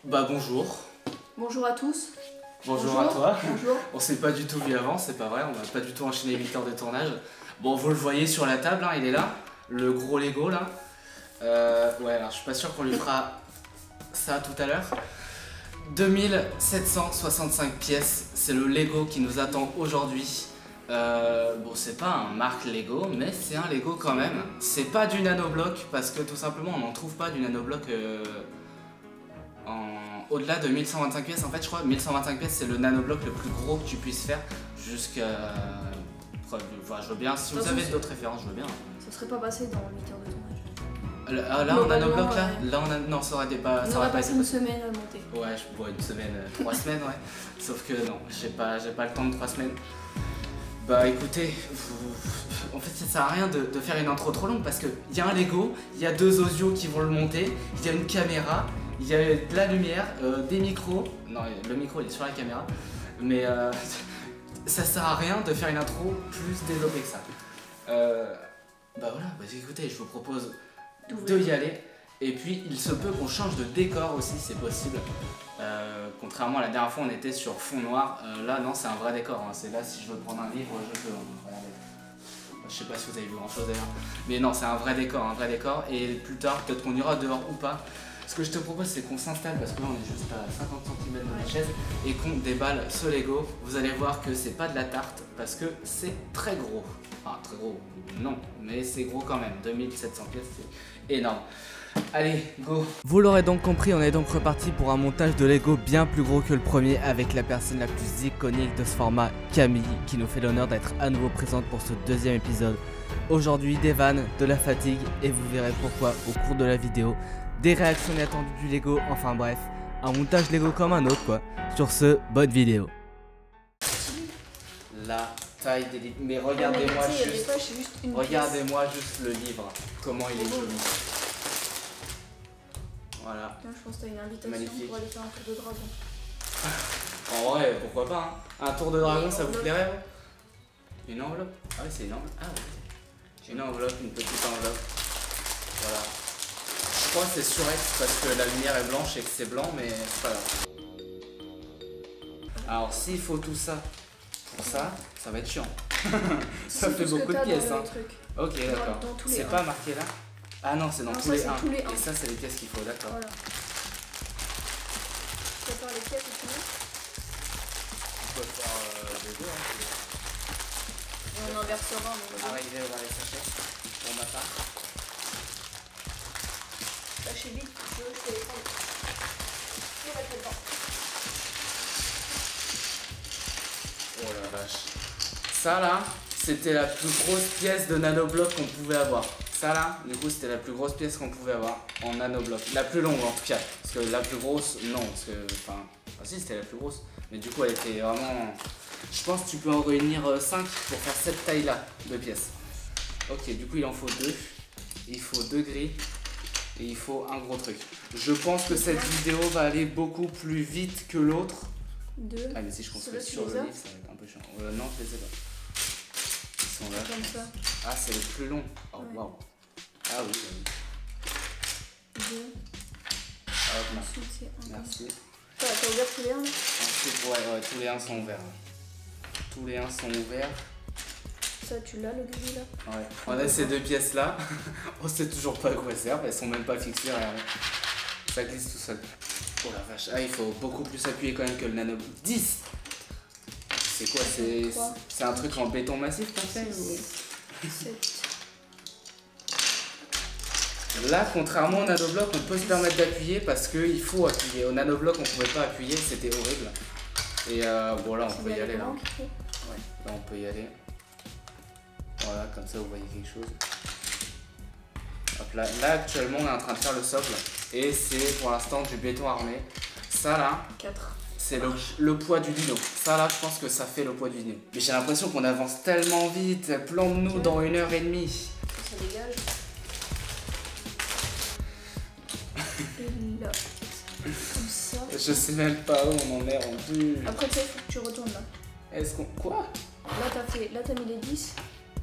Bah bonjour. Bonjour à tous. Bonjour à toi. Bonjour. On s'est pas du tout vu avant, c'est pas vrai, on n'a pas du tout enchaîné 8 heures de tournage. Bon, vous le voyez sur la table, hein, il est là, le gros Lego là. Ouais, alors je suis pas sûr qu'on lui fera ça tout à l'heure. 2765 pièces, c'est le Lego qui nous attend aujourd'hui. Bon, c'est pas un marque Lego, mais c'est un Lego quand même. C'est pas du nanobloc parce que tout simplement on n'en trouve pas du nanobloc au-delà de 1125 pièces. En fait, je crois 1125 pièces c'est le nanobloc le plus gros que tu puisses faire jusqu'à. Enfin, je veux bien, si vous avez d'autres références, je veux bien. Ça serait pas passé dans 8 heures de tournage. Là, en nanobloc, ouais. là on a... Non, ça aurait été pas. On aurait passé une semaine à le monter. Ouais, je vois une semaine, 3 semaines, ouais. Sauf que non, j'ai pas le temps de 3 semaines. Bah écoutez, en fait ça sert à rien de faire une intro trop longue parce qu'il y a un Lego, il y a 2 audios qui vont le monter, il y a une caméra, il y a de la lumière, des micros. Non, le micro il est sur la caméra, mais ça sert à rien de faire une intro plus développée que ça. Bah voilà, bah écoutez, je vous propose de y aller. Et puis il se peut qu'on change de décor aussi, c'est possible. Contrairement à la dernière fois, on était sur fond noir. Là, non, c'est un vrai décor. Hein. C'est là, si je veux prendre un livre, je peux. Regardez. Je sais pas si vous avez vu grand chose d'ailleurs. Mais non, c'est un vrai décor, un vrai décor. Et plus tard, peut-être qu'on ira dehors ou pas. Ce que je te propose, c'est qu'on s'installe parce que là, on est juste à 50 cm de la chaise et qu'on déballe ce Lego. Vous allez voir que c'est pas de la tarte parce que c'est très gros. Enfin, très gros, non, mais c'est gros quand même. 2700 pièces, c'est énorme. Allez, go! Vous l'aurez donc compris, on est donc reparti pour un montage de Lego bien plus gros que le premier avec la personne la plus iconique de ce format, Camille, qui nous fait l'honneur d'être à nouveau présente pour ce deuxième épisode. Aujourd'hui, des vannes, de la fatigue et vous verrez pourquoi au cours de la vidéo, des réactions inattendues du Lego, enfin bref, un montage Lego comme un autre quoi. Sur ce, bonne vidéo. La taille des livres, mais regardez-moi juste le livre, comment il est joli. Voilà. Là, je pense que t'as une invitation. Magnifique. Pour aller faire un tour de dragon. En vrai, pourquoi pas hein. Un tour de dragon, ça vous plairait vous? Une enveloppe? Ah oui, c'est une enveloppe. Ah oui. Une enveloppe, une petite enveloppe. Voilà. Je crois que c'est surex parce que la lumière est blanche et que c'est blanc, mais c'est pas grave. Alors, s'il faut tout ça pour ça, ça va être chiant. Ça fait beaucoup de pièces. Hein. Ok, d'accord. C'est pas marqué là? Ah non, c'est dans tous les 1. Et ça, c'est les pièces qu'il faut, d'accord. Voilà. Tu vas faire les pièces et tu mets? On peut faire les deux. Hein. On inversera. Arriver dans les sachets, pour ma part. Lâchez vite, je te les prendre. Je vais mettre dedans. Oh la vache. Ça là, c'était la plus grosse pièce de nanobloc qu'on pouvait avoir. Ça là, du coup c'était la plus grosse pièce qu'on pouvait avoir en nanobloc. La plus longue en tout cas, parce que la plus grosse, non, parce que, enfin, si c'était la plus grosse, mais du coup elle était vraiment, je pense que tu peux en réunir 5 pour faire cette taille là de pièces. Ok, du coup il en faut 2, il faut 2 grilles et il faut un gros truc. Je pense que cette vidéo va aller beaucoup plus vite que l'autre. 2. Ah mais si je construis sur le livre, ça va être un peu chiant. Non, je les ai pas. Ils sont là. Comme ça. Ah, c'est le plus long. Oh waouh. Wow. Ah oui. 2. Hop là. Merci. T'as ouvert tous les 1 Ensuite, ouais, tous les 1 sont ouverts. Tous les 1 sont ouverts. Ça, tu l'as le gris là? Ouais. On a ces 2 pièces là. On sait toujours pas à quoi elles servent. Elles sont même pas fixées. Rien. Ça glisse tout seul. Oh la vache. Ah, il faut beaucoup plus appuyer quand même que le nano. 10. C'est quoi? C'est un truc en béton massif comme ça ou... 7. Là, contrairement au nanobloc, on peut se permettre d'appuyer parce qu'il faut appuyer. Au nanobloc, on pouvait pas appuyer, c'était horrible. Et bon, là, on peut y aller. Là. Ouais, là, on peut y aller. Voilà, comme ça, vous voyez quelque chose. Hop là. Là, actuellement, on est en train de faire le socle. Et c'est pour l'instant du béton armé. Ça, là, 4. c'est le poids du dino. Ça, là, je pense que ça fait le poids du dino. Mais j'ai l'impression qu'on avance tellement vite. Plante-nous dans 1h30. Ça dégage. Et là, comme ça. Je sais même pas où on en est rendu. Après ça, il faut que tu retournes là. Est-ce qu'on... Quoi? Là, t'as mis les 10.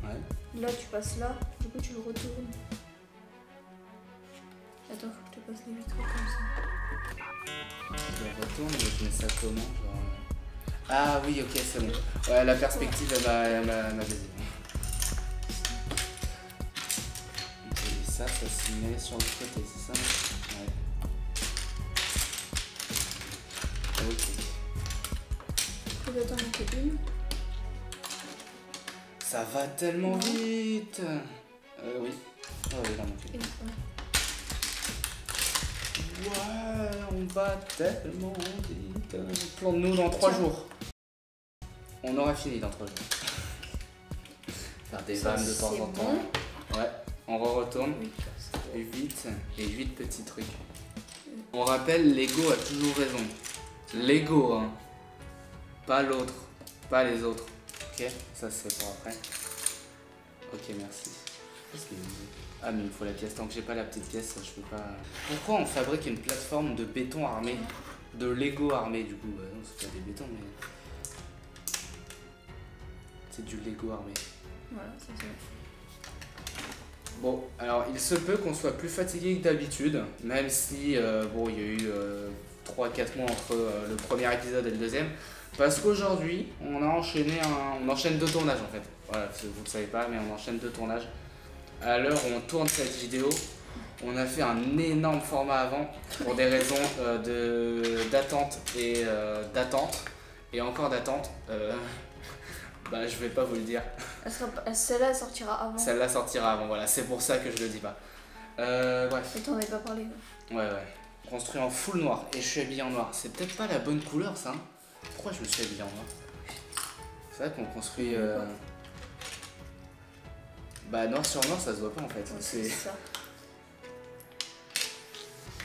Ouais. Là, tu passes là. Du coup, tu le retournes. Attends, faut que je te passe les vitraux comme ça. je retourne, mais je mets ça comment genre... Ah oui, ok, c'est bon. Ouais, la perspective, elle m'a baisé. Ok, et ça s'y met sur le côté, c'est ça? Ouais. Ok. Faut que t'en manques une. Ça va tellement vite. Oui. Ah oui, il en manque une. Ouais, on va tellement vite. Plante-nous dans 3 jours. On aura fini dans 3 jours. Faire des vannes de temps en temps. Ouais, on retourne. 8 et 8 petits trucs. On rappelle, Lego a toujours raison. Lego, hein. Pas l'autre. Pas les autres. Ok, ça c'est pour après. Ok, merci. Ah mais il me faut la pièce, tant que j'ai pas la petite pièce, je peux pas... Pourquoi on fabrique une plateforme de béton armé? De Lego armé du coup? Bah non, c'est pas des bétons mais... C'est du Lego armé. Voilà, c'est ça. Bon, alors il se peut qu'on soit plus fatigué que d'habitude, même si bon, il y a eu 3-4 mois entre le premier épisode et le deuxième. Parce qu'aujourd'hui, on enchaîne 2 tournages en fait. Voilà, vous ne savez pas, mais on enchaîne 2 tournages. À l'heure où on tourne cette vidéo, on a fait un énorme format avant pour des raisons d'attente et d'attente. Et encore d'attente. Bah, je vais pas vous le dire. Celle-là sortira avant. Celle-là sortira avant, voilà. C'est pour ça que je le dis pas. Bref. Et t'en avais pas parlé. Ouais. Construit en full noir. Et je suis habillé en noir. C'est peut-être pas la bonne couleur, ça. Hein. Pourquoi je me suis habillé en noir? C'est vrai qu'on construit... Bah, noir sur noir, ça se voit pas en fait. Ouais, c'est ça.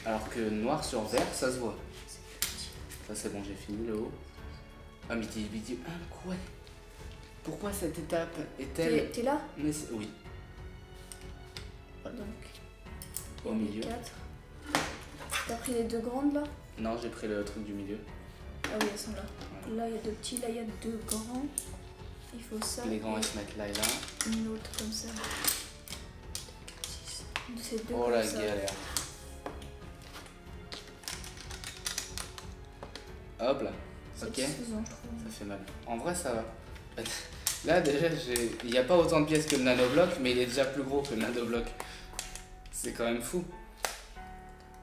Alors que noir sur vert, ça se voit. Ça, c'est bon, j'ai fini le haut. Ah, mais dis... quoi? Pourquoi cette étape est-elle... T'es là? Oui. Donc, au milieu. 4. T'as pris les 2 grandes là? Non, j'ai pris le truc du milieu. Ah oui, elles sont là. Ouais. Là, il y a 2 petits, là, il y a 2 grands. Il faut ça. Les grands, ils se mettent là et là. Une autre comme ça. C'est 2 oh comme la ça. galère. Hop là. Ok. Ça fait mal. En vrai, ça va. Là, déjà, il n'y a pas autant de pièces que le nanobloc, mais il est déjà plus gros que le nanobloc. C'est quand même fou.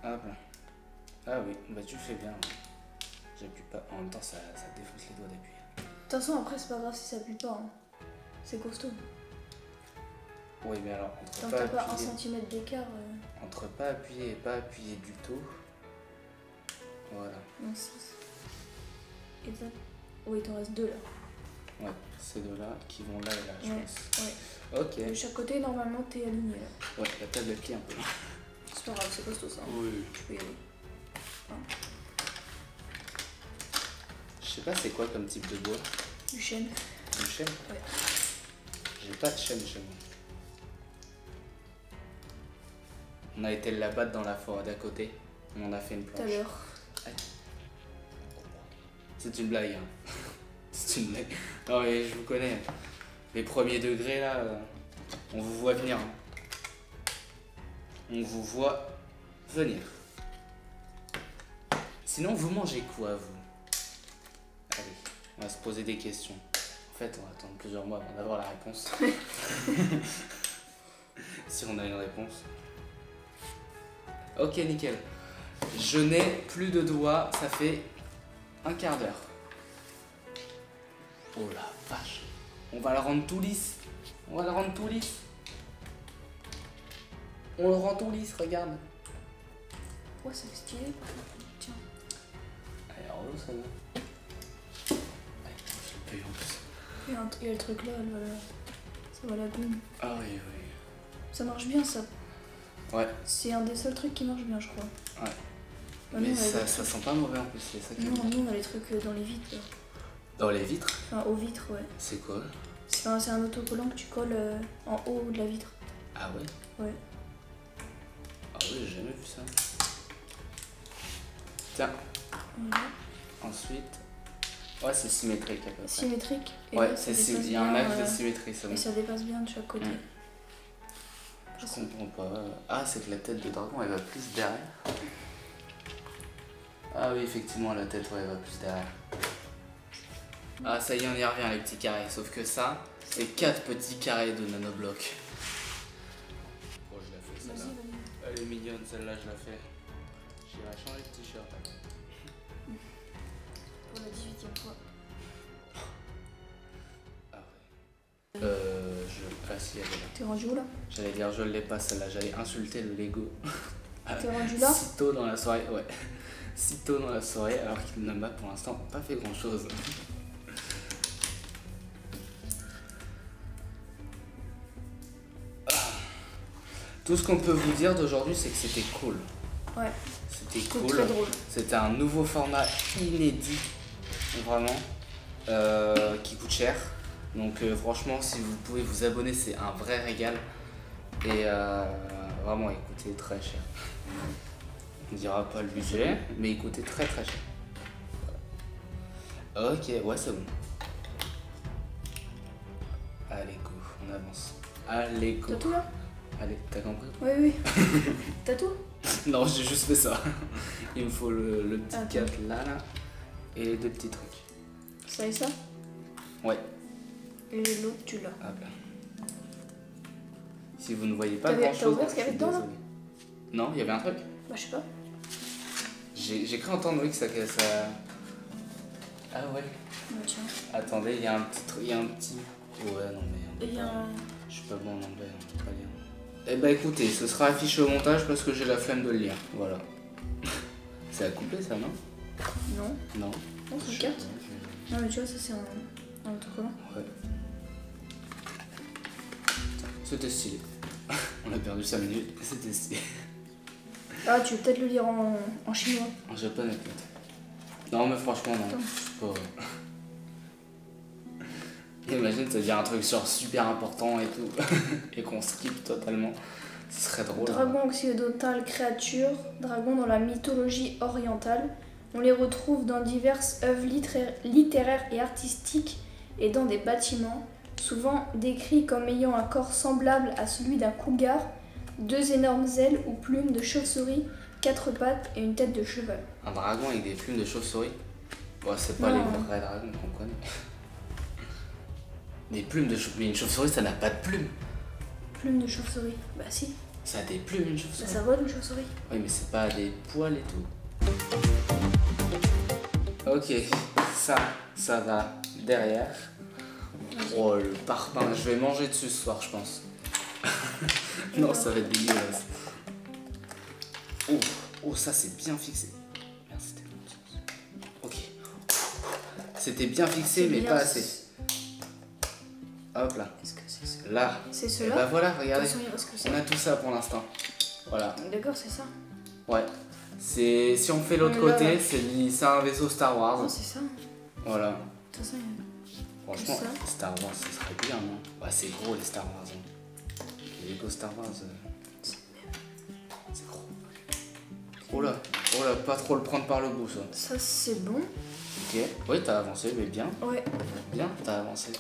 Hop là. Ah oui, bah tu fais bien. J'appuie pas. En même temps, ça défonce les doigts d'appuyer. De toute façon, après, c'est pas grave si ça appuie pas. Hein. C'est costaud. Oui, mais alors, tant que t'as pas 1 centimètre d'écart. Entre pas appuyer et pas appuyer du tout. Voilà. Non, 6. Et ça. Oui, il t'en reste 2 là. Ouais, ces 2 là qui vont là et là, je pense. Ouais. Ok. De chaque côté, normalement, t'es aligné là. Ouais, la table elle plie un peu. C'est pas grave, c'est costaud ça. Oui. Je peux y aller. Je sais pas c'est quoi comme type de bois. Du chêne. Du chêne? Ouais. J'ai pas de chêne chez moi. On a été l'abattre dans la forêt d'à côté. On a fait une planche. Tout à l'heure. C'est une blague. Hein. C'est une blague. Non mais je vous connais. Les premiers degrés là, on vous voit venir. Hein. On vous voit venir. Sinon vous mangez quoi vous? Allez, on va se poser des questions. En fait on va attendre plusieurs mois avant d'avoir la réponse. Si on a une réponse. Ok nickel. Je n'ai plus de doigts, ça fait un quart d'heure. Oh la vache. On va le rendre tout lisse. On va le rendre tout lisse. On le rend tout lisse, regarde. Ouais, c'est stylé. Tiens. Allez, relou ça va. Allez, je le paye en plus. Il y a le truc là, ça va la gomme. Ah oui, oui. Ça marche bien ça. Ouais. C'est un des seuls trucs qui marche bien, je crois. Ouais. Bah, mais nous, ça sent pas mauvais en plus, c'est ça qui est bien. Nous on a les trucs dans les vitres. Là. Dans les vitres? Enfin, aux vitres, ouais. C'est quoi? C'est un autocollant que tu colles en haut de la vitre. Ah ouais? Ouais. Ah ouais, j'ai jamais vu ça. Tiens. Voilà. Ensuite. Ouais, c'est symétrique à peu près. Symétrique. Et ouais, là, il y a un axe de symétrie, c'est bon. Et ça dépasse bien de chaque côté. Je comprends pas. Ah, c'est que la tête de dragon elle va plus derrière. Ah oui, effectivement, la tête, ouais, va plus derrière. Ah, ça y est, on y revient, les petits carrés. Sauf que ça, c'est 4 petits carrés de nanoblocs. Oh, je la fais, celle-là. Elle est mignonne, celle-là, je la fais. J'irai changer de t-shirt. Pour la 18e fois. Ah ouais. Je passe, il y avait là. T'es rendu où là? J'allais dire, je l'ai pas, celle-là. J'allais insulter le Lego. T'es rendu là? Si tôt dans la soirée, ouais. Si tôt dans la soirée, alors qu'il ne m'a pour l'instant pas fait grand chose. Tout ce qu'on peut vous dire d'aujourd'hui, c'est que c'était cool. Ouais. C'était C'était cool. très drôle. C'était un nouveau format inédit, vraiment, qui coûte cher. Donc franchement, si vous pouvez vous abonner, c'est un vrai régal. Et vraiment, il coûtait très cher. On dira pas le budget, mais il coûtait très très cher. Voilà. Ok, ouais, c'est bon. Allez, go, on avance. Allez, go. T'as tout là? Allez, t'as compris? Oui, oui. T'as tout? Non, j'ai juste fait ça. Il me faut le petit Attends. cap là, et les 2 petits trucs. Ça et ça? Ouais. Et l'autre, tu l'as. Ah ben. Si vous ne voyez pas T'as grand chose, ouvert ce qu'il y avait dedans, là? Non, il y avait un truc. Bah, je sais pas. J'ai cru entendre oui que ça. Ah ouais. Bah, tiens. Attendez, il y a un petit truc. Il y a un petit. Ouais, non mais. Et il y a un. Je suis pas bon en anglais, on peut pas lire. Eh bah écoutez, ce sera affiché au montage parce que j'ai la flemme de le lire. Voilà. C'est à couper ça, non? Non. Non. Non, c'est une carte. Non, mais tu vois, ça c'est un autocollant. Ouais. C'était stylé. On a perdu 5 minutes, c'était stylé. Ah, tu veux peut-être le lire en chinois. En japonais peut-être. Non mais franchement non. Attends. C'est pas... Imagine te dire un truc genre super important et tout. Et qu'on skip totalement. Ce serait drôle. Dragon occidental, créature, dragon dans la mythologie orientale. On les retrouve dans diverses œuvres littéraires et artistiques et dans des bâtiments, souvent décrits comme ayant un corps semblable à celui d'un cougar, 2 énormes ailes ou plumes de chauve-souris, 4 pattes et une tête de cheval. Un dragon avec des plumes de chauve-souris. Bon, c'est pas Non. les vrais dragons qu'on connaît. Des plumes de chauve-souris. Mais une chauve-souris ça n'a pas de plumes. Plumes de chauve-souris. Bah si, Ça a des plumes une bah, chauve-souris. ça vole une chauve-souris. Oui mais c'est pas des poils et tout. Ok, ça va derrière. Oh le parpaing, je vais manger dessus ce soir je pense. Non ça va être dégueulasse. Oh, oh ça c'est bien fixé. Merde c'était bon. Ok. C'était bien fixé mais bien, pas assez. Hop là. Est-ce que c'est ça? Là. C'est Et cela? bah voilà, regardez. Attention, il reste que ça. On a tout ça pour l'instant. Voilà. D'accord, c'est ça. Ouais. C'est si on fait l'autre Là, côté, ouais. c'est un vaisseau Star Wars. Non, c'est ça. De Voilà. toute façon, Franchement, ça. Star Wars, ce serait bien, non? Bah, c'est gros les Star Wars. Hein. Les Lego Star Wars, c'est gros. Oh là, pas trop le prendre par le bout, ça. ça c'est bon. Ok. Oui, t'as avancé, mais bien. Ouais. Bien, t'as avancé.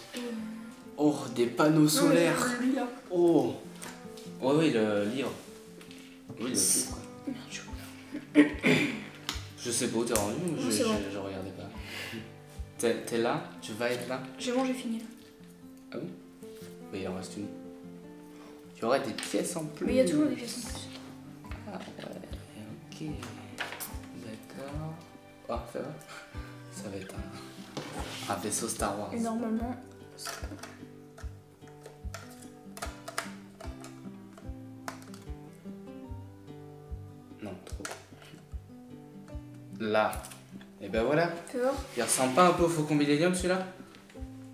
Oh, des panneaux solaires. Non, Oh. Ouais, oui, le livre. Oui, le livre, quoi. merde, je vois. Je sais pas où t'es rendu, mais Non, c'est bon. je regardais pas. T'es là? Tu vas être là? J'ai mangé fini. Ah oui? Oui, il en reste une. Il y aurait des pièces en plus. Mais il y a toujours des pièces en plus. Ah ouais, ok. D'accord. Oh, ça va? Ça va être un vaisseau Star Wars. Et normalement, Non, trop. Là. Et ben voilà. fais voir. Il ressemble pas un peu au Faucon Millenium celui-là?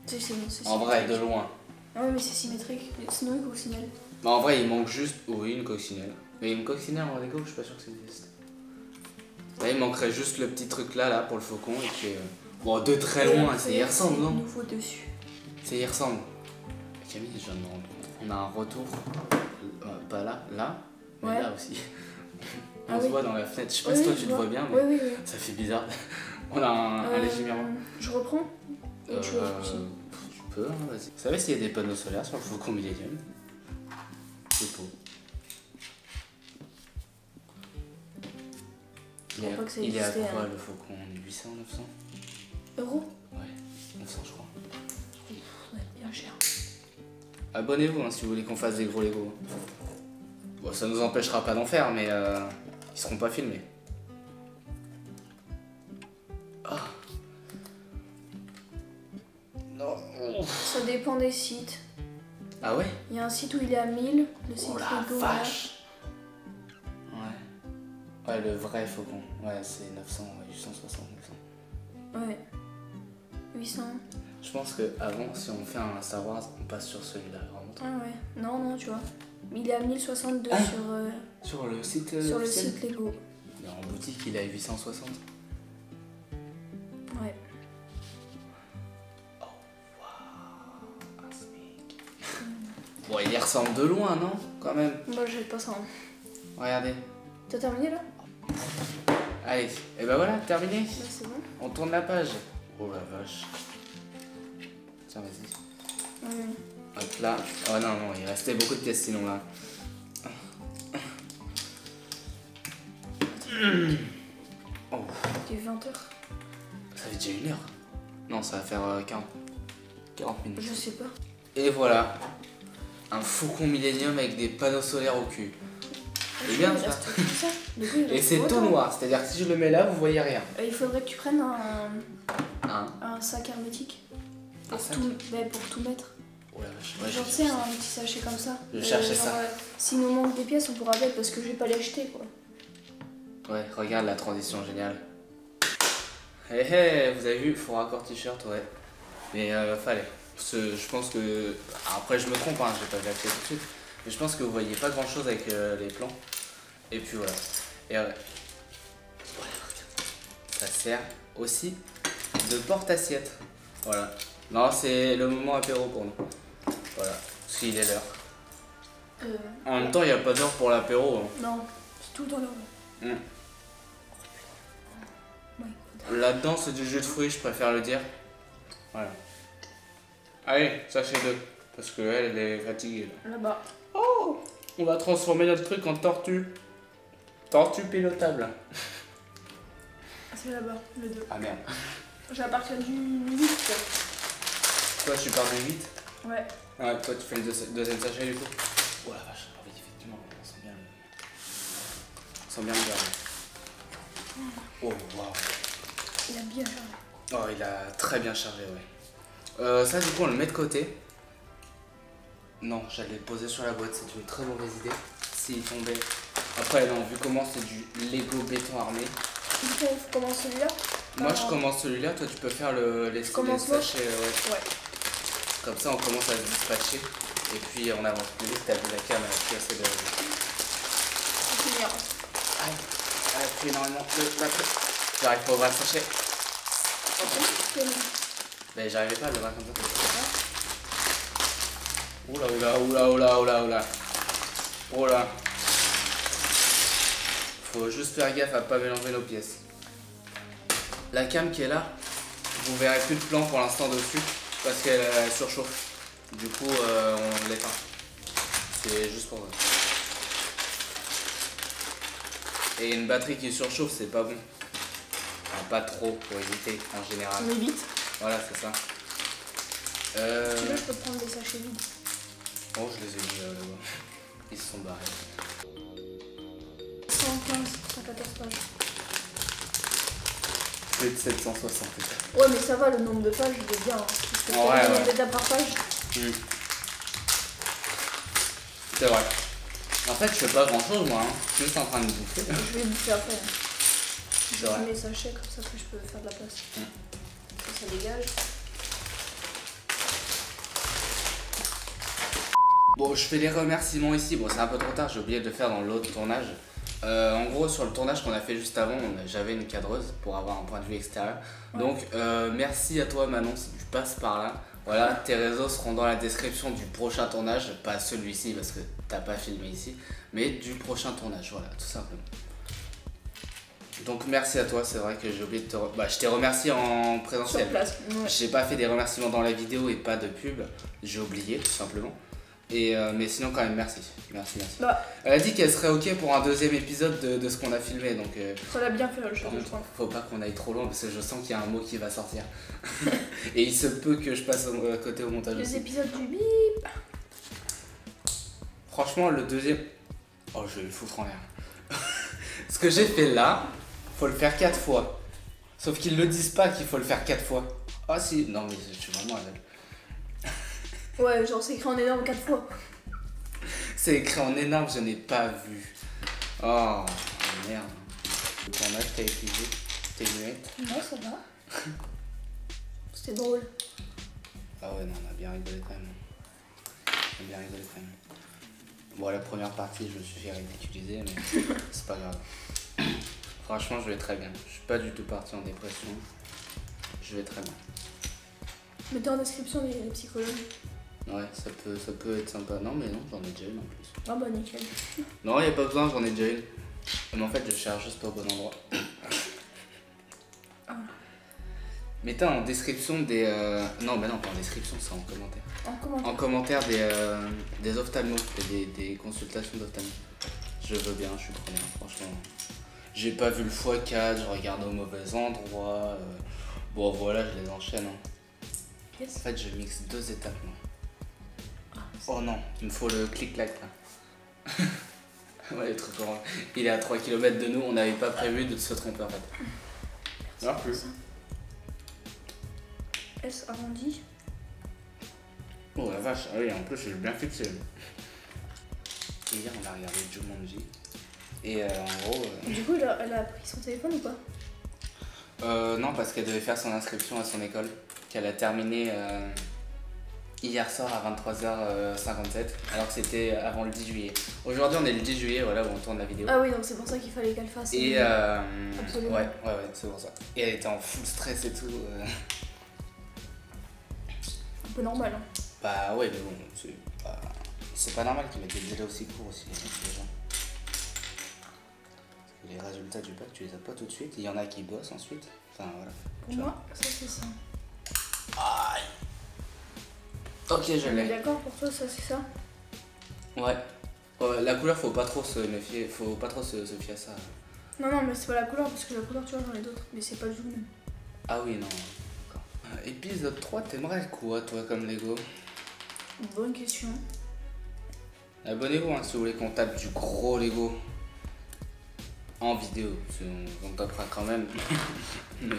C'est bon, c'est En vrai, de symétrique. loin. Ah ouais, mais c'est symétrique. Sinon, il faut signaler. Mais en vrai, il manque juste. Oui, une coccinelle. Mais une coccinelle en Lego, je suis pas sûr que ça existe. Là, il manquerait juste le petit truc là pour le faucon. Et puis. Bon, de très loin, ça y ressemble, non? nouveau dessus. Ça y ressemble. Camille, je viens de me rendre compte. On a un retour. Pas là, là, mais Ouais. là aussi. On Ah se oui. voit dans la fenêtre. Je sais pas si toi tu te vois bien, mais Oui. ça fait bizarre. On a un léger miroir. Je reprends. Et tu vas continuer. Tu peux, hein, vas-y. Vous savez s'il y a des panneaux solaires sur le Faucon Millenium? C'est faux. Je crois pas que ça il est à existait. quoi Hein. le faucon? 800, 900? Euros? Ouais, 900 je crois. Ouais, bien cher. Abonnez-vous hein, si vous voulez qu'on fasse des gros Lego. Bon, ça nous empêchera pas d'en faire, mais ils seront pas filmés. Ah. Non. Ça dépend des sites. Ah ouais? Il y a un site où il est à 1000, le site Oh la Lego. vache! Ouais. Ouais, le vrai faucon. Ouais, c'est 900, ouais, 860, 900. Ouais. 800. Je pense que avant, si on fait un Star Wars, on passe sur celui-là. Vraiment. Ah ouais. Non, non, tu vois. Il est à 1062 Ah. sur Sur le site le officiel. site Lego. Mais en boutique, il est à 860. Ouais. Oh, waouh, un SMIC. Bon, il y ressemble de loin, non? Quand même. Moi, j'ai pas ça. Hein. Regardez. T'as terminé là? Allez, et ben voilà, terminé. Là, c'est bon. On tourne la page. Oh la vache. Tiens, vas-y. Ouais. Hop là. Oh non, non, il restait beaucoup de pièces sinon là. Oh, Il est 20h. ça fait déjà 1 heure. Non, ça va faire 40 minutes. Je sais pas. Et voilà. Un faucon Millennium avec des panneaux solaires au cul. C'est bien Il ça. reste tout ça. Du coup, il Et reste c'est autant. tout noir, c'est-à-dire que si je le mets là, vous voyez rien. Il faudrait que tu prennes Hein? un sac hermétique. Un Pour sac tout, pour tout mettre. Oh la vache. Ouais, Genre, tu sais, un petit sachet comme ça. Je cherchais ça. S'il nous manque des pièces, on pourra mettre parce que je vais pas les acheter quoi. Ouais, regarde la transition géniale. Hé hé, vous avez vu, faux raccord t-shirt, ouais. Mais fallait. Parce que je pense que. Après, je me trompe, hein, j'ai pas vérifié tout de suite. Mais je pense que vous voyez pas grand chose avec les plans. Et puis voilà. Et voilà, ça sert aussi de porte-assiette. Voilà. Non, c'est le moment apéro pour nous. Voilà. Parce qu'il est l'heure. En même temps, il n'y a pas d'heure pour l'apéro. Hein. Non, c'est tout dans l'heure. Là-dedans, c'est du jus de fruits, je préfère le dire. Voilà. Allez, sachez deux. Parce qu'elle, elle est fatiguée. Là. Là-bas. Oh, on va transformer notre truc en tortue. Tortue pilotable. C'est là-bas, le 2. Ah merde. J'ai à partir du 8. Toi, tu pars du 8. Ouais. Ah, toi, tu fais le deuxième sachet du coup. Oh la vache, en fait, effectivement, on sent bien le. On sent bien le gars. Oh waouh. Il a bien chargé. Oh, il a très bien chargé, ouais. Ça, du coup, on le met de côté. Non, j'allais le poser sur la boîte, c'est une très mauvaise idée. S'il tombait. Après, non, vu comment c'est du Lego béton armé. Du coup, on commence celui-là. Moi, je commence celui-là, toi, tu peux faire les sachets. Ouais. Ouais. Comme ça, on commence à se dispatcher. Et puis, on avance plus vite. T'as vu la cam, elle a assez de. C'est finir. Ah, puis énormément de batterie. J'arrive pas à ouvrir le sachet. Mais j'arrivais pas à l'ouvrir comme ça. Oula, oula, oula, oula, oula, oula. Oula. Faut juste faire gaffe à pas mélanger nos pièces. La cam qui est là, vous verrez plus de plan pour l'instant dessus parce qu'elle surchauffe. Du coup, on l'éteint. C'est juste pour ça. Et une batterie qui surchauffe, c'est pas bon. Enfin, pas trop pour éviter en général. On évite. Voilà, c'est ça. Si tu veux, je peux te prendre des sachets vides. Oh, je les ai mis là-bas. Ils se sont barrés. 115, 114 pages. Plus de 760. Ouais, mais ça va, le nombre de pages, il est bien. Hein. Parce que Ouais, le nombre ouais. d'étapes par page. C'est vrai. En fait, je fais pas grand chose moi, hein. Je suis juste en train de bouffer. Je vais bouffer après. Hein. C'est Je vrai. mets mes sachets, comme ça, après, je peux faire de la place. Ça dégage. Bon, je fais les remerciements ici. Bon, c'est un peu trop tard, j'ai oublié de le faire dans l'autre tournage. En gros, sur le tournage qu'on a fait juste avant, j'avais une cadreuse pour avoir un point de vue extérieur. Ouais. Donc, merci à toi Manon si tu passes par là. Voilà, tes réseaux seront dans la description du prochain tournage, pas celui-ci parce que t'as pas filmé ici, mais du prochain tournage, voilà, tout simplement. Donc merci à toi, c'est vrai que j'ai oublié de te... je t'ai remercié en présentiel. Sur place. Ouais. J'ai pas fait des remerciements dans la vidéo et pas de pub, j'ai oublié tout simplement. Et mais sinon quand même merci. Merci. Bah, Elle a dit qu'elle serait ok pour un deuxième épisode de ce qu'on a filmé donc ça l'a bien fait le par jeu, je contre, trouve. faut pas qu'on aille trop loin parce que je sens qu'il y a un mot qui va sortir. Et il se peut que je passe à côté au montage Les aussi. épisodes du bip. Franchement le deuxième... Oh je vais le foutre en l'air. Ce que j'ai fait là, faut le faire 4 fois. Sauf qu'ils le disent pas qu'il faut le faire 4 fois. Ah si, non mais je suis vraiment aveugle. Ouais, genre c'est écrit en énorme 4 fois. C'est écrit en énorme, je n'ai pas vu. Oh merde. Ton âge t'as utilisé tes lunettes. Non, ça va. C'était drôle. Ah ouais non on a bien rigolé quand même. On a bien rigolé quand même. Bon la première partie je me suis fait ridiculiser mais c'est pas grave. Franchement je vais très bien. Je suis pas du tout parti en dépression. Je vais très bien. Mettez en description les psychologues. Ouais ça peut être sympa. Non mais non j'en ai déjà une en plus. Ah bah nickel. Non y a pas besoin j'en ai déjà une. Mais en fait je cherche juste pas au bon endroit. Mettez en description des... Non bah non pas en description c'est en commentaire. En commentaire. En commentaire des ophtalmos et des consultations d'ophtalmo. Je veux bien, je suis preneur, franchement. J'ai pas vu le x4, je regarde au mauvais endroit. Bon voilà, je les enchaîne. Hein. Yes. En fait, je mixe 2 étapes moi. Ah, Oh non, il me faut le clic-clac là. Ouais, le truc orange. Il est à 3 km de nous, on n'avait pas prévu de se tromper en fait. Non plus. S arrondi. Oh la vache, ah oui, en plus je l'ai bien fixé. Et hier on a regardé Jumanji. Et en gros... Du coup, elle a pris son téléphone ou pas? Non, parce qu'elle devait faire son inscription à son école, qu'elle a terminé hier soir à 23h57, alors que c'était avant le 10 juillet. Aujourd'hui on est le 10 juillet, voilà où on tourne la vidéo. Ah oui, donc c'est pour ça qu'il fallait qu'elle fasse. Et Absolument. ouais, c'est pour ça. Et elle était en full stress et tout. Un peu normal. Hein. Bah ouais, mais bon, c'est pas normal qu'ils mettent des délais aussi courts aussi, les gens. Les résultats du bac, tu les as pas tout de suite. Il y en a qui bossent ensuite. Enfin voilà. Pour moi, ça c'est ça. Aïe. Ok, je On est l'ai. d'accord pour toi, ça c'est ça? Ouais. La couleur, faut pas trop se méfier, faut pas trop se fier à ça. Non, non, mais c'est pas la couleur, parce que la couleur, tu vois, j'en ai d'autres. Mais c'est pas du tout le même. Ah oui, non. D'accord. Épisode 3, t'aimerais quoi, toi, comme Lego? Bonne question. Abonnez-vous hein, si vous voulez qu'on tape du gros Lego. En vidéo, on tapera quand même. Mais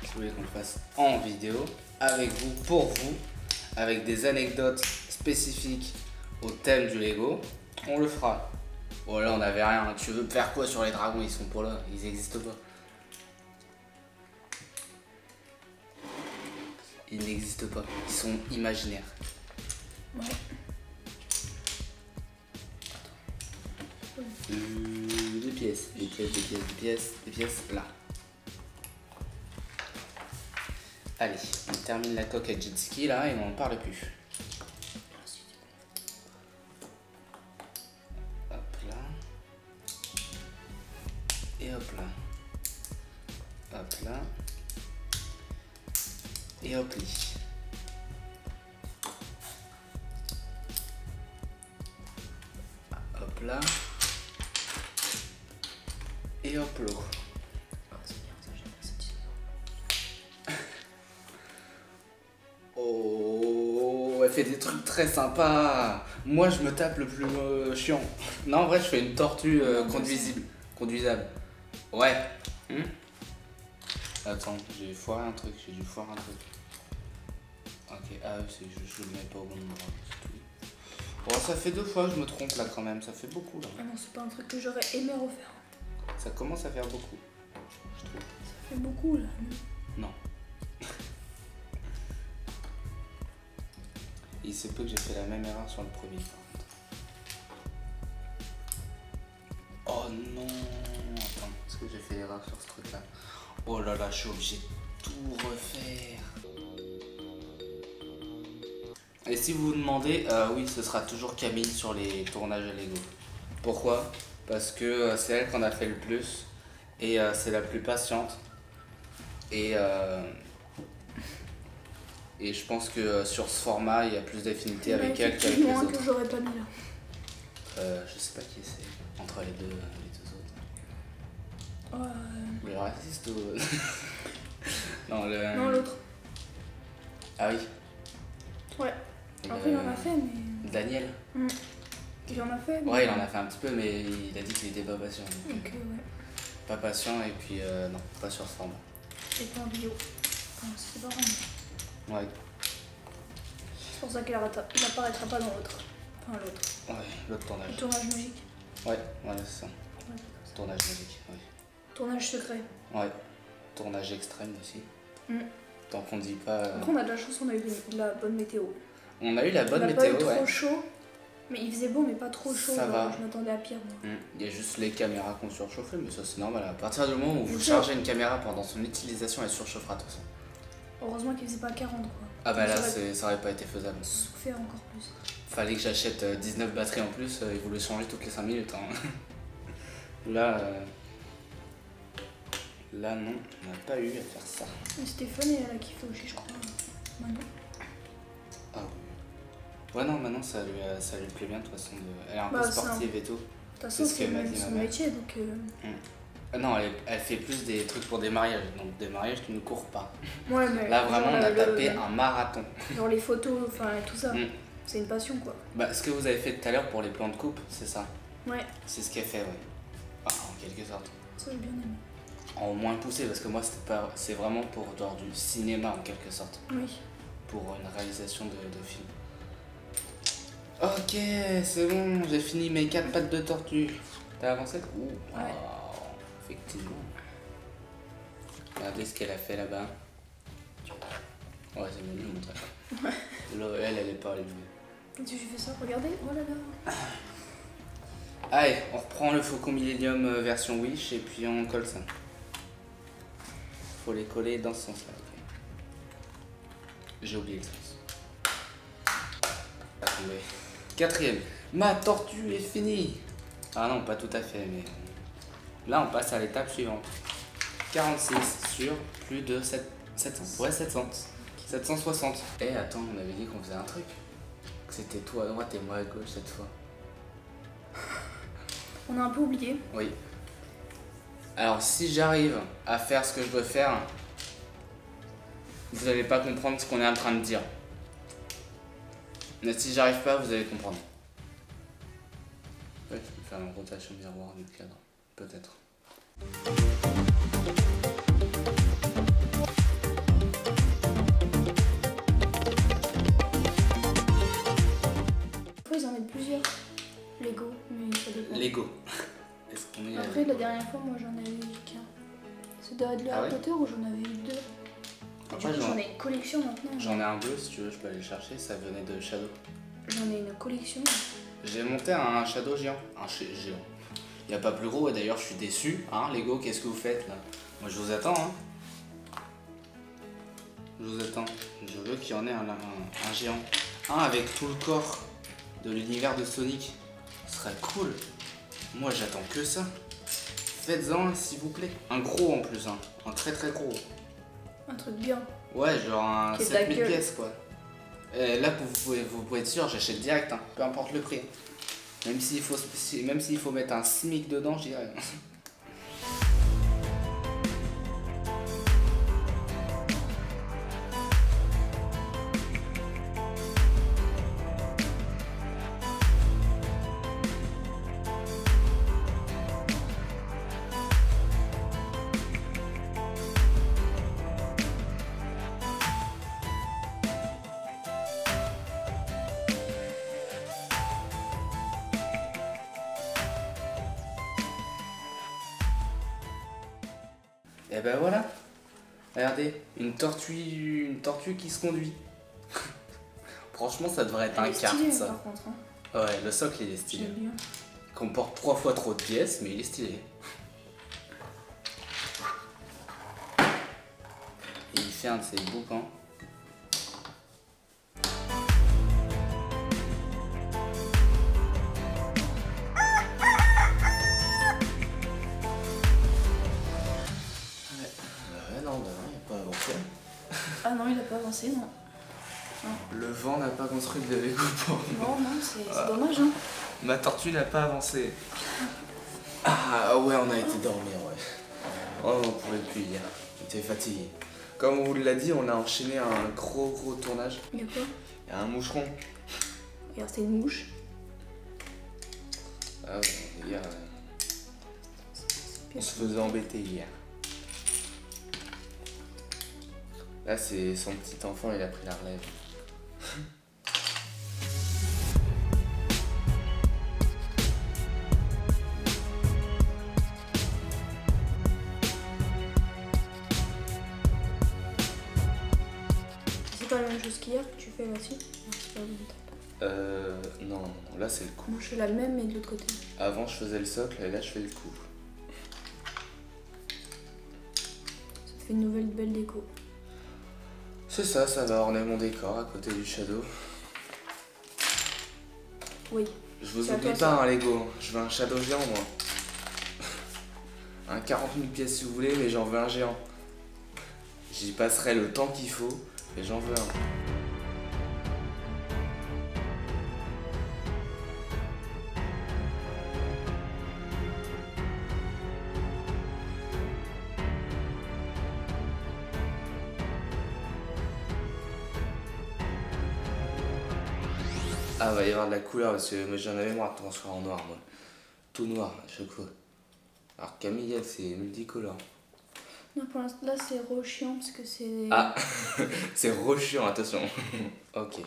si vous voulez qu'on le fasse en vidéo, avec vous, pour vous, avec des anecdotes spécifiques au thème du Lego, on le fera. Bon là on avait rien, tu veux faire quoi sur les dragons? Ils sont pas là, ils existent pas. Ils n'existent pas, ils sont imaginaires. Ouais. Des pièces, là. Allez, on termine la coque à jet ski là et on n'en parle plus. Hop là. Et hop là. Hop là. Et hop là. Hop là. Et hop là. C'est bien, ça, j'aime bien cette idée. Oh, elle fait des trucs très sympas. Moi, je me tape le plus chiant. Non, en vrai, je fais une tortue conduisable. Ouais. Attends, j'ai foiré un truc. Ok, ah oui, je le mets pas au bon endroit. C'est tout. Oh, ça fait 2 fois que je me trompe là quand même. Ça fait beaucoup là. Ah non, c'est pas un truc que j'aurais aimé refaire. Ça commence à faire beaucoup, je trouve. Ça fait beaucoup là. Non. Il se peut que j'ai fait la même erreur sur le premier. Oh non. Attends, est-ce que j'ai fait l'erreur sur ce truc là? Oh là là, je suis obligé de tout refaire. Et si vous vous demandez, oui, ce sera toujours Camille sur les tournages à Lego. Pourquoi? Parce que c'est elle qu'on a fait le plus et c'est la plus patiente. Et Et je pense que sur ce format, il y a plus d'affinité avec elle qu'avec les Effectivement, autres. que j'aurais pas mis là. Je sais pas qui c'est entre les deux autres. Le raciste ou. Non, Non, l'autre. Ah oui. Ouais. Après, il en a fait, mais. Daniel. Il en a fait. Mais... Ouais, il en a fait un petit peu, mais il a dit qu'il était pas patient. Ok, ouais. Pas patient, et puis non, pas sur ce format. C'est pas en bio. Enfin, c'est pas vraiment. Ouais. C'est pour ça qu'il apparaîtra pas dans l'autre. Enfin, l'autre. Ouais, l'autre tournage. Le tournage magique. Ouais, c'est ça. Ouais, Tournage magique, oui. tournage secret. Ouais. Tournage extrême aussi. Tant qu'on dit pas. Après, on a de la chance, on a eu de la bonne météo. On a eu la bonne on a météo, pas eu ouais. trop chaud, mais il faisait beau, mais pas trop chaud. Ça va. Je m'attendais à pire. Moi. Il y a juste les caméras qui ont surchauffé, mais ça c'est normal. À partir du moment où vous ça. chargez une caméra pendant son utilisation, elle surchauffera de toute façon. Heureusement qu'il faisait pas 40, quoi. Ah bah là, ça ça aurait pas été faisable. souffert encore plus. Fallait que j'achète 19 batteries en plus, ils voulaient changer toutes les 5 minutes. Hein. Là, là, non, on n'a pas eu à faire ça. Mais Stéphane, elle a kiffé aussi, je crois. Manon. Ah oui. Ouais, non, maintenant ça lui plaît bien de toute façon. Elle est un peu Bah, sportive et tout. De toute façon, C'est ce que c'est m'a même dit ma son mère. métier, donc. Non, elle fait plus des trucs pour des mariages, donc des mariages qui ne courent pas. Ouais, mais. Là, vraiment, on a tapé un. un marathon. Genre les photos, enfin tout ça. Mm. C'est une passion, quoi. Bah, ce que vous avez fait tout à l'heure pour les plans de coupe, c'est ça. Ouais, C'est ce qu'elle fait, ouais. Enfin, en quelque sorte. ça j'ai bien aimé. En moins poussé, parce que moi, c'est vraiment pour genre du cinéma en quelque sorte. Oui. Pour une réalisation de film. Ok, c'est bon, j'ai fini mes 4 pattes de tortue. T'as avancé? Ouh, Ouais. wow, effectivement. Regardez ce qu'elle a fait là-bas. Ouais, c'est mieux de montrer. Là, elle est pas allumée. Et tu fais ça, regardez, oh là là. Allez, on reprend le Faucon Millenium version Wish et puis on colle ça. Faut les coller dans ce sens-là, ok. J'ai oublié le sens. Attendez. 4ème. Ma tortue est finie. Ah non, pas tout à fait, mais... Là, on passe à l'étape suivante. 46 sur plus de 700. Ouais, 700. 760. Eh, attends, on avait dit qu'on faisait un truc. Que c'était toi à droite et moi à gauche cette fois. On a un peu oublié. Oui. Alors, si j'arrive à faire ce que je veux faire, vous n'allez pas comprendre ce qu'on est en train de dire. Mais si j'arrive pas, vous allez comprendre. Ouais, je peux faire une rotation miroir du cadre. Peut-être. Après, ils en mettent plusieurs. Lego, mais ça dépend. Lego. Est-ce qu'on est Après, la dernière fois, moi j'en avais eu qu'un. C'est de Harry Ah ouais Potter où j'en avais eu 2. Après, Du coup, j'en ai une collection maintenant. j'en ai un bleu, si tu veux, je peux aller le chercher. Ça venait de Shadow. J'en ai une collection. J'ai monté un Shadow géant. Géant. Il n'y a pas plus gros, et d'ailleurs, je suis déçu. Hein, Lego, qu'est-ce que vous faites là? Moi, je vous attends. Hein. Je vous attends. Je veux qu'il y en ait un géant. Un avec tout le corps de l'univers de Sonic. Ce serait cool. Moi, j'attends que ça. Faites-en, s'il vous plaît. Un gros en plus, hein. Un très très gros. Un truc bien. Ouais, genre un Qui est de la 7000 gueule. pièces quoi. Et là, vous pouvez être sûr, j'achète direct, hein, peu importe le prix. Même s'il faut mettre un SMIC dedans, je dirais. Et ben voilà. Regardez, une tortue qui se conduit. Franchement, ça devrait être un Elle est kart, stylée, ça. par contre. Hein. Ouais, le socle il est stylé. J'aime bien. Il comporte 3 fois trop de pièces, mais il est stylé. Et il fait un de ses boucans. Ouais, non, il n'a pas avancé. Ah non, il a pas avancé, non. Le vent n'a pas construit de Lego pour nous. Non, non, c'est dommage, hein. Ma tortue n'a pas avancé. Ah ouais, on a été dormir, ouais. Oh, on pouvait plus hier. On était fatigué. Comme on vous l'a dit, on a enchaîné un gros tournage. Il y a quoi? Il y a un moucheron. Regarde, c'est une mouche. Ah ouais, hier, on se faisait embêter hier. Là, c'est son petit enfant, il a pris la relève. C'est pas la même chose qu'hier que tu fais là-dessus? Non, c'est pas la même étape. Non, là c'est le coup. Moi je fais la même mais de l'autre côté. Avant je faisais le socle et là je fais le coup. Ça fait une nouvelle belle déco. C'est ça, ça va orner mon décor à côté du shadow. Oui. Je vous C'est à oublie toi, pas un Lego, je veux un shadow géant moi. Un 40 000 pièces si vous voulez, mais j'en veux un géant. J'y passerai le temps qu'il faut, mais j'en veux un. Ah, va y avoir de la couleur parce que moi j'en avais marre de transformer en noir, moi. Tout noir à chaque fois. Alors Camille, elle, c'est multicolore. Non, pour l'instant, là c'est rochiant parce que c'est. Ah, c'est rochiant, attention. Ok.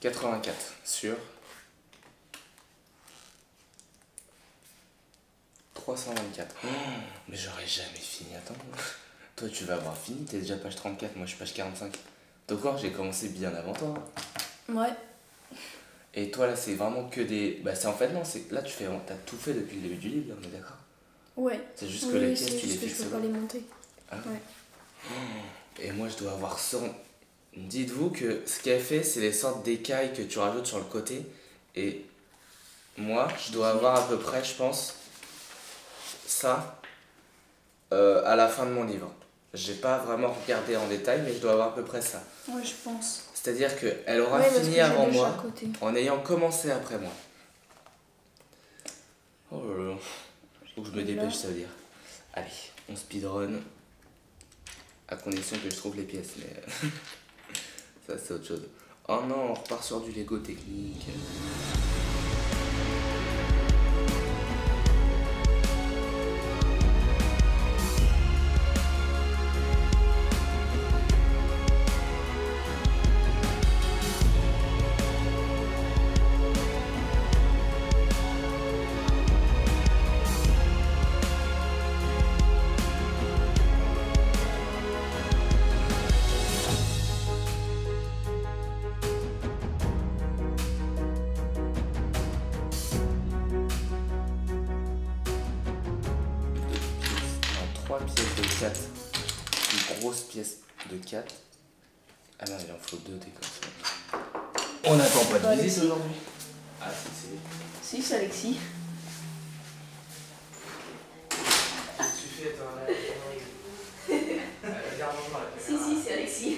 84 sur 324. Oh, mais j'aurais jamais fini, attends. Toi, tu vas avoir fini, t'es déjà page 34, moi je suis page 45. Donc, j'ai commencé bien avant toi. Ouais. Et toi, là, c'est vraiment que des. Bah, c'est en fait, non, c'est là, t'as tout fait depuis le début du livre, là, on est d'accord? Ouais. C'est juste Oui, que les oui, pièces, c'est tu les juste que fixes je peux pas là. les monter. Ah. Ouais. Et moi, je dois avoir 100. Dites-vous que ce qu'elle fait, c'est les sortes d'écailles que tu rajoutes sur le côté. Et moi, je dois avoir à peu près, je pense, ça à la fin de mon livre. J'ai pas vraiment regardé en détail, mais je dois avoir à peu près ça. Ouais, je pense. C'est-à-dire qu'elle aura Ouais, parce que fini j'ai avant de moi, chaque côté. en ayant commencé après moi. Oh là là. Faut que je me dépêche, ça veut dire. Allez, on speedrun. À condition que je trouve les pièces, mais ça c'est autre chose. Oh non, on repart sur du Lego technique. Trois pièces de 4. Une grosse pièce de 4. Ah non, il en faut 2 des comme ça. On n'attend pas de visite aujourd'hui. Ah si, c'est... Si, c'est Alexis. Qu'est-ce que tu fais toi là? Regarde bonjour la caméra. Si, c'est Alexis.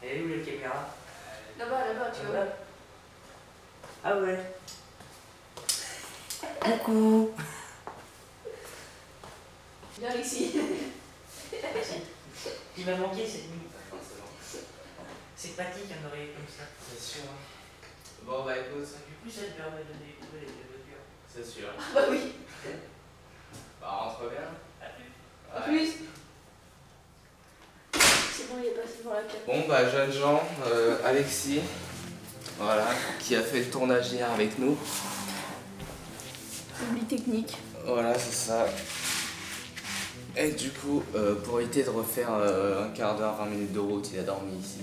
Elle est où la caméra? Là-bas, tu vois. Ah ouais. Coucou. Viens, Alexis. Il m'a manqué cette nuit. C'est pratique un oreiller comme ça. C'est sûr. Bon bah écoute, Du coup, ça te permet de découvrir les voitures. c'est sûr. Bah oui. Bah rentre bien. À plus. À plus. C'est bon, il est passé pour la carte. Bon bah jeunes gens, Alexis, voilà, qui a fait le tournage hier avec nous. Oubli technique. Voilà, c'est ça. Et du coup, pour éviter de refaire un quart d'heure, 20 minutes de route, il a dormi ici.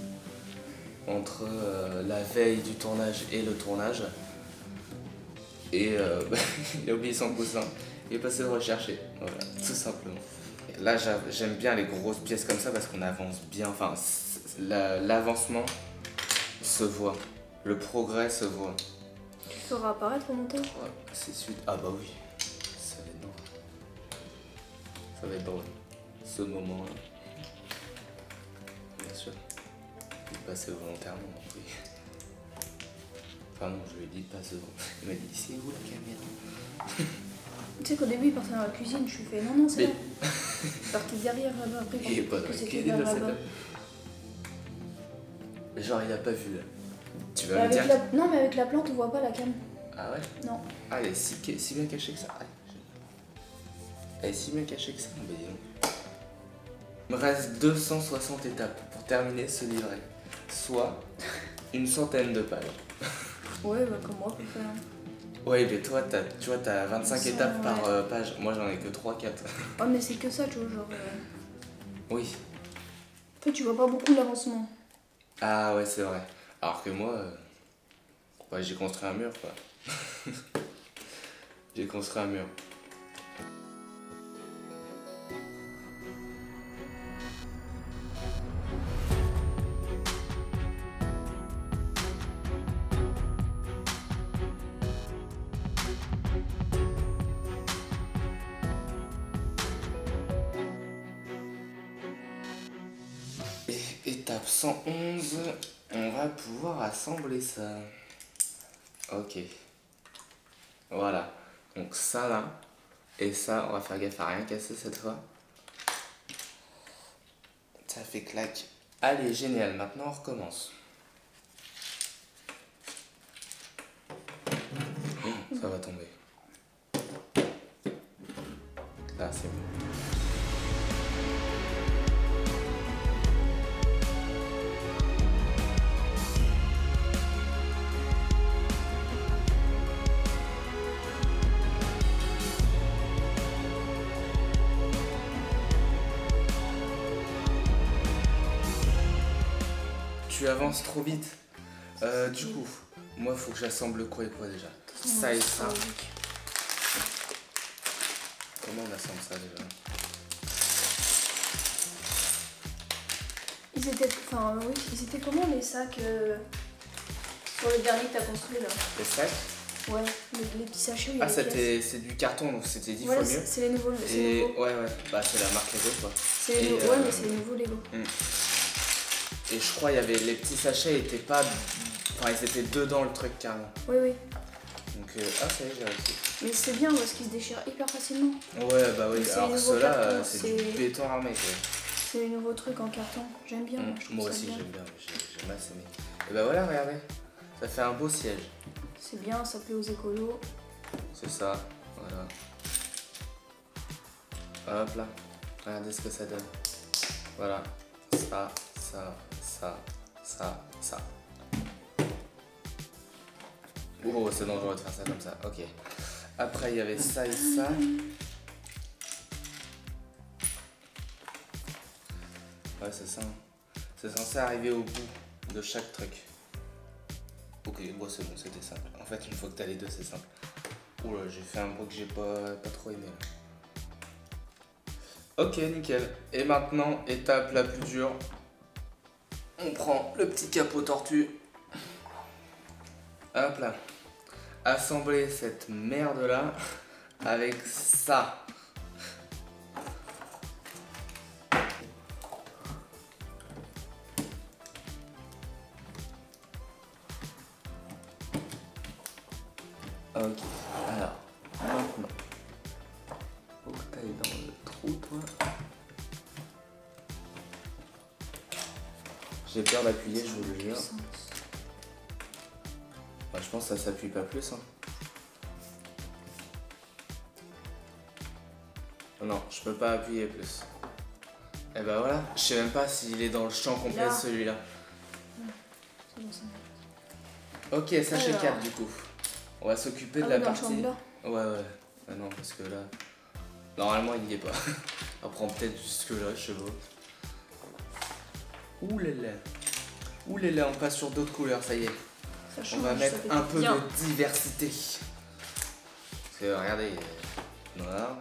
Entre la veille du tournage et le tournage. Et il a oublié son coussin. Il est passé le rechercher. Voilà, tout simplement. Et là, j'aime bien les grosses pièces comme ça parce qu'on avance bien. Enfin, l'avancement se voit. Le progrès se voit. Tu feras apparaître au montage? Ouais, c'est suite. Ah bah oui. Ça va être drôle. Ça va être drôle. Ce moment-là. Bien sûr. de passer volontairement, donc oui. Enfin non, je lui ai dit de passer. Il m'a dit c'est où la caméra? Tu sais qu'au début, il partait dans la cuisine, je lui fais non, c'est Mais- là. Il partait derrière là-bas, après Il est pas dans que la c'était cuisine, vers là, là-bas. Mais genre il a pas vu là. Tu Mais vas me dire. Non, mais avec la plante, on voit pas la cam. Ah ouais? Non. Ah, elle est si bien cachée que ça. Ah, elle est si bien cachée que ça. Mais dis donc. Il me reste 260 étapes pour terminer ce livret. Soit une centaine de pages. Ouais, bah comme moi, à peu près. Hein. Ouais, mais toi, tu vois, t'as 25 Ça, étapes par ouais. page. Moi, j'en ai que 3-4. Oh, mais c'est que ça, tu vois, genre. Oui. En fait, tu vois pas beaucoup l'avancement. Ah ouais, c'est vrai. Alors que moi, ouais, j'ai construit un mur, quoi. J'ai construit un mur. Et étape 111, on va pouvoir assembler ça. Ok. Voilà. Donc ça là, et ça, on va faire gaffe à rien casser cette fois. Ça fait clac. Allez, génial. Maintenant, on recommence. Ça va tomber. Là, c'est bon. Tu avances trop vite. Du coup, moi, faut que j'assemble quoi et quoi déjà? Ça et ça. Comment on assemble ça déjà? Ils étaient. Enfin, oui, ils étaient comment les sacs sur le dernier que t'as construit là? Les sacs? Ouais, les petits sachets où il y a Ah, les pièces. c'est du carton, donc c'était 10 Voilà, fois mieux. c'est les nouveaux. Et ouais, bah c'est la marque Lego quoi. C'est les et, nouveaux. Ouais, mais c'est les nouveaux Lego. Et je crois il y avait les petits sachets étaient pas. Enfin, ils étaient dedans le truc carrément. Oui, oui. Donc, ah, ça y est, j'ai réussi. Mais c'est bien parce qu'ils se déchirent hyper facilement. Ouais, bah oui, C'est alors les nouveaux ceux-là, cartons, c'est c'est- du béton armé quoi. C'est les nouveaux trucs en carton. J'aime bien. Moi, je trouve Moi ça aussi, bien. j'aime bien, j'aime assez aimé. Et bah voilà, regardez, ça fait un beau siège. C'est bien, ça plaît aux écolos. C'est ça, voilà. Hop là, regardez ce que ça donne. Voilà, ça, ça, ça, ça, ça. Oh, c'est dangereux de faire ça comme ça, ok. Après, il y avait ça et ça. Ouais, c'est ça. C'est censé arriver au bout de chaque truc. Ok, bon, c'est bon, c'était simple. En fait, une fois que t'as les deux, c'est simple. Oula, j'ai fait un bruit que j'ai pas trop aimé là. Ok, nickel. Et maintenant, étape la plus dure. On prend le petit capot tortue. Hop là. Assembler cette merde là avec ça. Ok, alors, maintenant, faut que t'ailles dans le trou, toi. J'ai peur d'appuyer, je vous le jure. Bah, je pense que ça s'appuie pas plus. Hein. Non, je peux pas appuyer plus. Et bah voilà, je sais même pas s'il est dans le champ complet Là. celui-là. C'est bon, ça. Ok, sachet Alors. 4 du coup. On va s'occuper de Ah la oui, dans le champ partie. de là. Ouais. Ah non, parce que là. Normalement, il y est pas. On prend peut-être jusque là, je sais pas. Ouh là là. Ouh là là, on passe sur d'autres couleurs, ça y est. Ça On change, va mettre ça fait un peu bien. de diversité. Parce que regardez, noir.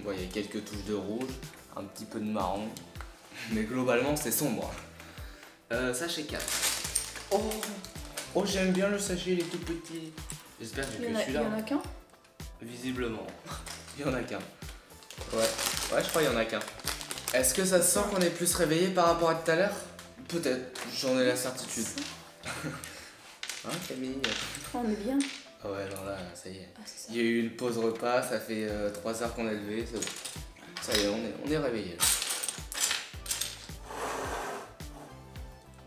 Bon, il y a quelques touches de rouge, un petit peu de marron. Mais globalement, c'est sombre. Sachet 4. Oh, j'aime bien le sachet, il est tout petit. J'espère que j'ai que Il y celui-là. en a qu'un. Visiblement. Il y en a qu'un. Ouais, je crois qu'il y en a qu'un. Est-ce que ça se sent qu'on est plus réveillé par rapport à tout à l'heure? Peut-être, j'en ai la certitude. Hein, Camille? Oh, on est bien. Ah ouais, non, là, ça y est. Ah, c'est ça. Il y a eu une pause repas, ça fait 3 heures qu'on a levé, c'est bon. Ça y est, on est réveillé.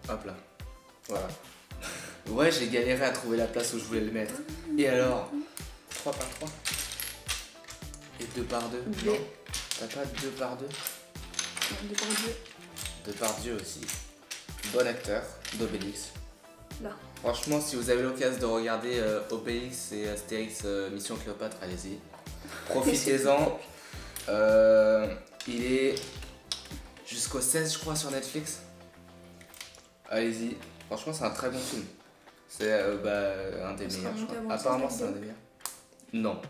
Hop là. Voilà. Ouais, j'ai galéré à trouver la place où je voulais le mettre. Et alors 3 par 3 et 2 par 2. B. T'as pas 2 par 2? Deux par deux. 2 par Dieu aussi. Bon acteur d'Obélix. Là. Franchement, si vous avez l'occasion de regarder Obélix et Astérix Mission Cléopâtre, allez-y. Profitez-en. Il est jusqu'au 16, je crois, sur Netflix. Allez-y. Franchement, c'est un très bon film. C'est un des meilleurs, je crois. Apparemment, c'est un des meilleurs. Non.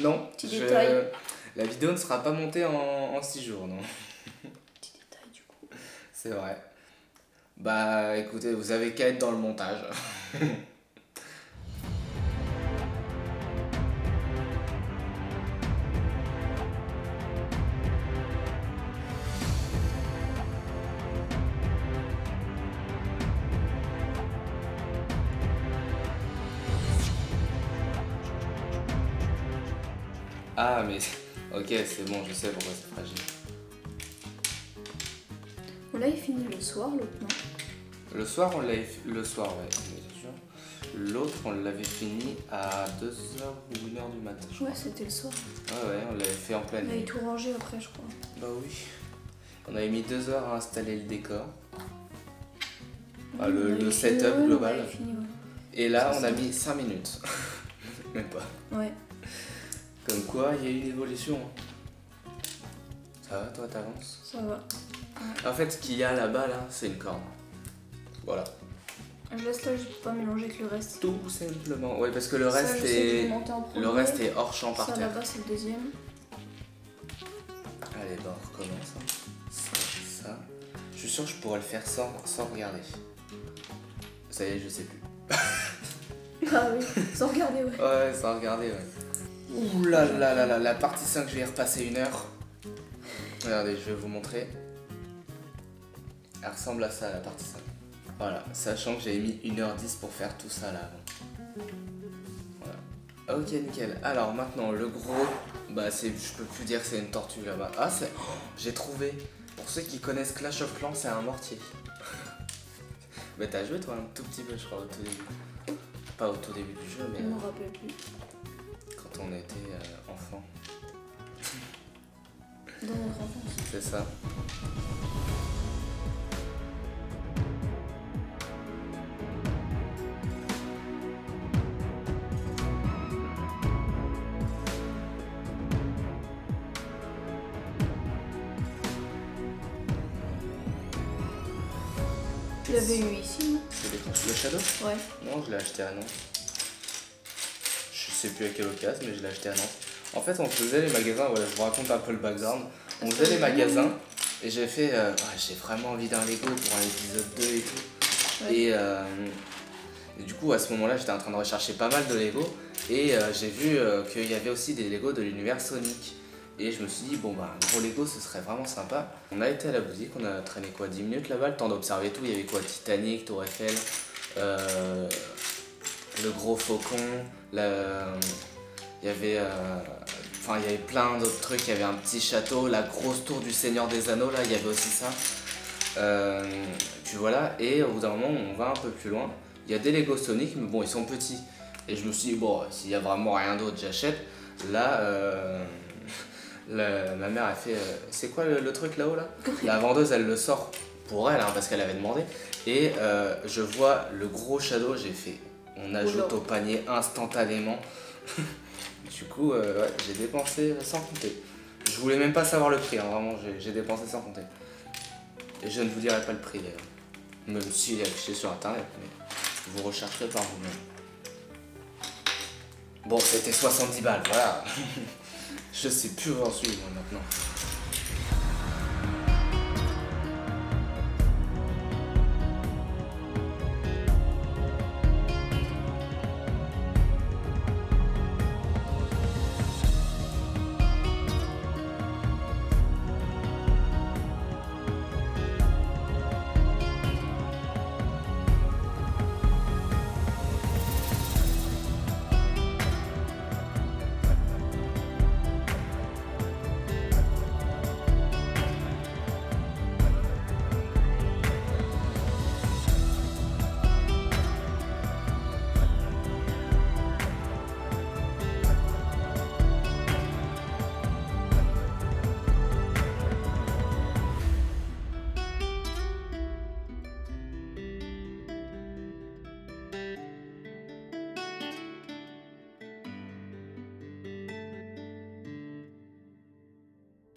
Non. Petit détail. La vidéo ne sera pas montée en 6 jours, non. Petit détail du coup. C'est vrai. Bah écoutez, vous avez qu'à être dans le montage. Ah mais ok, c'est bon, je sais pourquoi c'est fragile. On l'avait fini le soir, l'autre non. Le soir, on l'avait le soir, ouais, bien sûr. L'autre, on l'avait fini à 2h ou 1h du matin, je crois. Ouais, c'était le soir. Ouais, on l'avait fait en pleine On avait nuit. tout rangé après, je crois. Bah oui. On avait mis 2 heures à installer le décor. Ouais, Le on avait setup fini, ouais, global. on avait fini, ouais. Et là, C'est on a ça. mis 5 minutes. Même pas. Ouais. Comme quoi, il y a eu une évolution. hein. Ça va, toi, t'avances? Ça va. En fait, ce qu'il y a là-bas, là, c'est une corne. Voilà. Je laisse là juste pour pas mélanger avec le reste. Tout simplement. Ouais, parce que le Ça, reste je sais que je vais est... monter en premier. Le reste est hors champ par Ça terre. là-bas, c'est le deuxième. Allez, bah on recommence. Ça. Je suis sûr que je pourrais le faire sans regarder. Ça y est, je sais plus. Ah oui, sans regarder, ouais. Ouais, sans regarder, ouais. Ouh là là là là, la partie 5, je vais y repasser 1 heure. Regardez, je vais vous montrer. Elle ressemble à ça, la partie 5. Voilà, sachant que j'avais mis 1h10 pour faire tout ça là avant. Voilà. Ok, nickel. Alors maintenant, le gros, bah je peux plus dire que c'est une tortue là-bas. Ah, c'est... Oh, j'ai trouvé. Pour ceux qui connaissent Clash of Clans, c'est un mortier. Bah t'as joué toi un tout petit peu, je crois, au tout début. Pas au tout début du jeu, mais Je me rappelle plus. quand on était enfant. Dans notre enfance. C'est ça. Tu l'avais eu ici, non? C'est le Shadow? Ouais. Non, je l'ai acheté à Nantes. Je sais plus à quelle occasion, mais je l'ai acheté à Nantes. En fait, on faisait les magasins, voilà, je vous raconte un peu le background. On faisait les magasins et j'ai fait, j'ai vraiment envie d'un Lego pour un épisode 2 et tout. Ouais. Et du coup, à ce moment-là, j'étais en train de rechercher pas mal de Lego et j'ai vu qu'il y avait aussi des Lego de l'univers Sonic. Et je me suis dit, bon bah un gros Lego ce serait vraiment sympa. On a été à la boutique, on a traîné quoi, 10 minutes là-bas, le temps d'observer tout. Il y avait quoi, Titanic, Tour Eiffel, le gros faucon, il y avait plein d'autres trucs. Il y avait un petit château, la grosse tour du Seigneur des Anneaux, là il y avait aussi ça. Puis voilà, et au bout d'un moment on va un peu plus loin. Il y a des Lego Sonic, mais bon ils sont petits. Et je me suis dit, bon, s'il y a vraiment rien d'autre, j'achète. Là, ma mère a fait, c'est quoi le truc là-haut là? La vendeuse elle le sort pour elle, hein, parce qu'elle avait demandé. Et je vois le gros Shadow, j'ai fait, on ajoute au panier instantanément. Du coup, ouais, j'ai dépensé sans compter. Je voulais même pas savoir le prix, hein, vraiment, j'ai dépensé sans compter. Et je ne vous dirai pas le prix d'ailleurs. Même s'il est affiché sur internet, mais vous rechercherez par vous-même. Bon, c'était 70 balles, voilà. Je sais plus où j'en suis moi maintenant.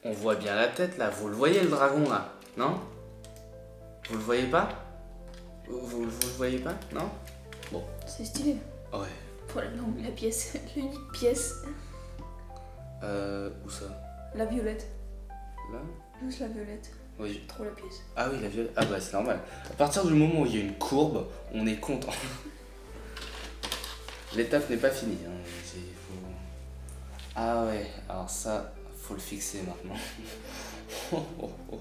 On voit bien la tête là, vous le voyez le dragon là, non? Vous le voyez pas? Vous le voyez pas? Non? Bon. C'est stylé. Ouais. Pour la pièce, l'unique pièce. Où ça? La violette. Là? Juste la violette. Oui. J'aime trop la pièce. Ah oui, la violette. Ah bah c'est normal. À partir du moment où il y a une courbe, on est content. L'étape n'est pas finie. Hein. Ah ouais, alors ça, faut le fixer maintenant. Oh, oh, oh.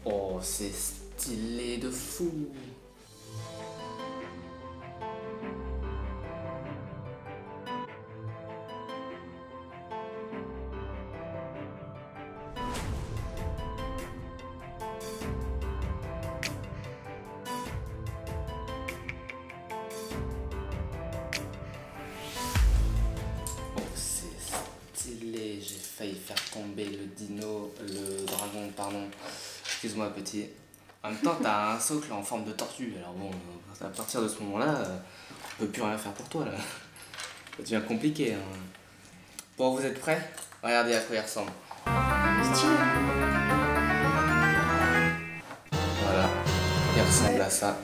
Oh, c'est stylé de fou. Oh, c'est stylé. J'ai failli faire tomber le dragon, pardon. Excuse-moi, petit. En même temps, t'as un socle en forme de tortue. Alors bon, à partir de ce moment-là, on peut plus rien faire pour toi, là. Ça devient compliqué. Hein. Bon, vous êtes prêts? Regardez à quoi il ressemble. Stylé. Voilà, il ressemble à ça.